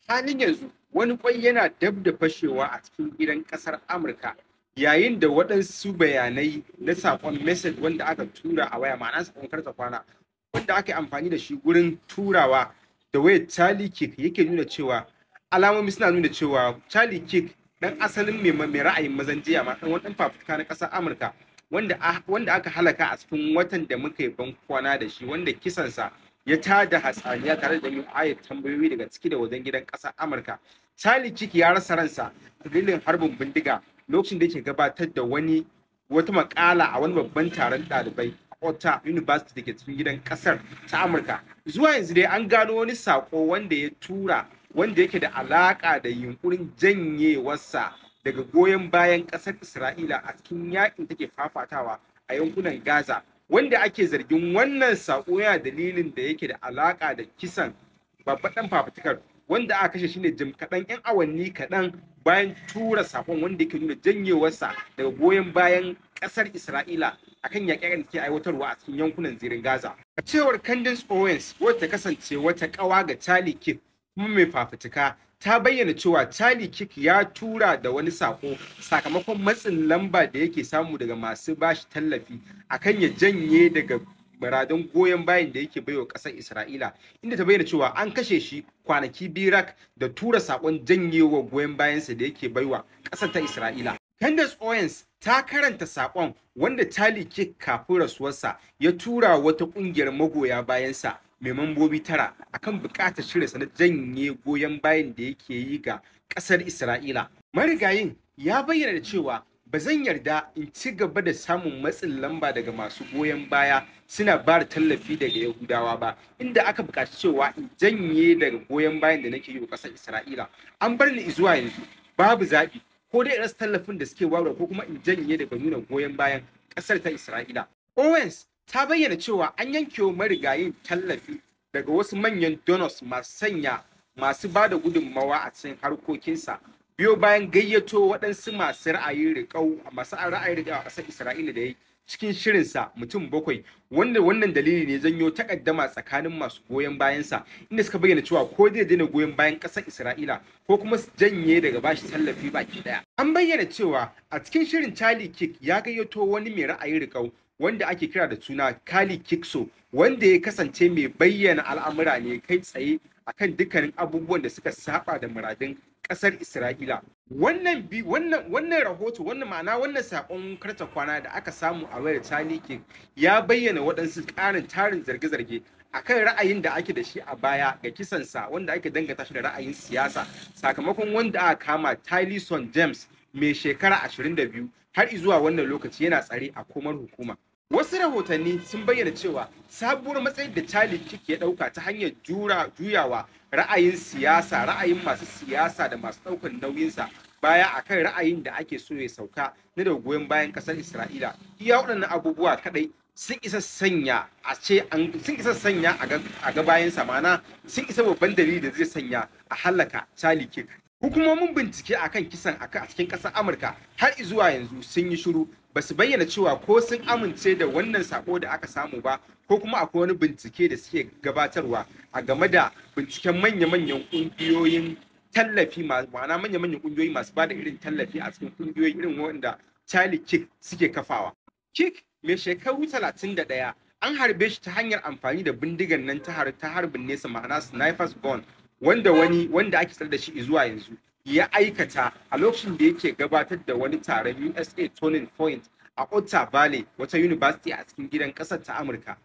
Halin yanzu wani kwai yana dab da fashewa a cikin gidan kasar Amurka yayin da waɗansu bayanai na saƙon message wanda aka tura a waya ma'ana saƙon karta kwana wanda aka yi amfani da shi gurin turawa da wayar Charlie Kirk yake nuna cewa alamomi suna nuna cewa Charlie Kirk dan asalin mai ra'ayin mazan jiya ma dan wani fafutuka na ƙasar Amurka wanda aka halaka a cikin watan da muka yi ban kwana da shi wanda kisansa ya tada hatsaniya tare da yin ayat tambayoyi daga ciki da wajen gidan ƙasar Amurka. Charlie Kirk ya rasa ransa a dalilin harbin bindiga lokacin da yake gabatar da wata makala a wani babban taron ɗalibai a Utah University da ke cikin gidan ƙasar ta Amurka. Zuwa yanzu dai an gano wani sako wanda ya tura wanda yake da alaƙa da yunkurin janyewarsa daga goyon bayan ƙasar Isra'ila a cikin yakin take fafatawa a yankunan Gaza, wanda ake zargin wannan saƙo yana dalilin da yake da alaƙa da kisan babban ɗan fafutukar wanda aka kashe shi ne jim kaɗan 'yan awanni kaɗan bayan tura saƙon wanda yake nuna janyewarsa daga goyon bayan ƙasar Isra'ila akan yaƙe-yaƙen da ke aiwatarwa a cikin yankunan zirin Gaza. A cewar Candace Owens, wadda ta kasance wata ƙawa ga Charlie Kirk kuma mai fafutuka, ta bayyana cewa Charlie Kirk ya tura da wani sako sakamakon matsin lamba da yake samu daga masu bashi tallafi akan ya janye daga muradun goyon bayan da yake baiwa ƙasar Isra'ila, inda ta bayyana cewa an kashe shi kwanaki birak da tura sakon janyewa goyon bayansa da yake baiwa ƙasar ta Isra'ila. Candace Owens ta karanta sakon wanda Charlie Kirk kafin rasuwarsa ya tura wata ƙungiyar magoya bayansa mai mambobi 9 akan buƙatar shirya na janye goyon bayan da yake yi ga ƙasar Isra'ila. Marigayin ya bayyana da cewa ba zan yarda in ci gaba da samun matsin lamba daga masu goyon baya suna ba da tallafi daga Yahudawa ba, inda aka buƙaci cewa in janye daga goyon bayan da nake yi wa ƙasar Isra'ila. An bar ni zuwa yanzu babu zaɓi, ko dai rasa tallafin da suke warware ko kuma in janye daga nuna goyon bayan ƙasar ta Isra'ila. Owens ta bayyana cewa an yanke wa marigayin tallafi daga wasu manyan donors masu ba da gudunmawa a cikin harkokinsa biyo bayan gayyato waɗansu masu ra'ayin riƙau a ƙasar Isra'ila da ya yi cikin shirinsa mutum 7, wanda wannan dalili ne janyo takaddama tsakanin masu goyon bayansa, inda suka bayyana cewa ko zai daina goyon bayan ƙasar Isra'ila ko kuma su janye daga bashi tallafi baki ɗaya. An bayyana cewa a cikin shirin Charlie Kirk ya gayyato wani mai ra'ayin riƙau wanda ake kira da suna Kali Kikso, wanda ya kasance mai bayyana al'amura ne kai tsaye akan dukkanin abubuwan da suka saba da muradin ƙasar Isra'ila. Wannan rahoto, wannan sakon karta kwana da aka samu a wayar Charlie Kirk ya bayyana waɗansu tarin zarge-zarge akan ra'ayin da ake da shi a baya ga kisansa wanda ake dangata shi da ra'ayin siyasa sakamakon wanda aka kama Tyson James mai shekara 22 har zuwa wannan lokaci yana tsare a komar hukuma. Wasu rahotanni sun bayyana cewa sabuwar matsayin da Charlie Kirk ya ɗauka ta hanyar juyawa ra'ayin masu siyasa da masu ɗaukar nauyinsa baya akan ra'ayin da ake so ya sauka na da goyon bayan ƙasar Isra'ila. Iya waɗannan abubuwa kaɗai sun isa sanya a ga bayansa, ma'ana sun isa babban dalili da zai sanya a halaka Charlie Kirk. Hukumomin bincike akan kisan a cikin ƙasar Amurka har zuwa yanzu sun yi shiru, ba su bayyana cewa ko sun amince da wannan sako da aka samu ba ko kuma akwai wani bincike da suke gabatarwa a game da binciken manya-manyan ƙungiyoyin tallafi, ma'ana manya-manyan ƙungiyoyi masu ba da irin tallafi a cikin ƙungiyoyi irin wanda Charlie Kirk suke kafawa. Kirk mai shekaru 31 an harbe shi ta hanyar amfani da bindigan nan ta harbin nesa, ma'ana sniper's gun, wanda ake tsare da shi zuwa yanzu ya aikata a lokacin da yake gabatar da wani taron USA Turning Point a Utah Valley, wata university a cikin gidan ƙasar ta Amurka.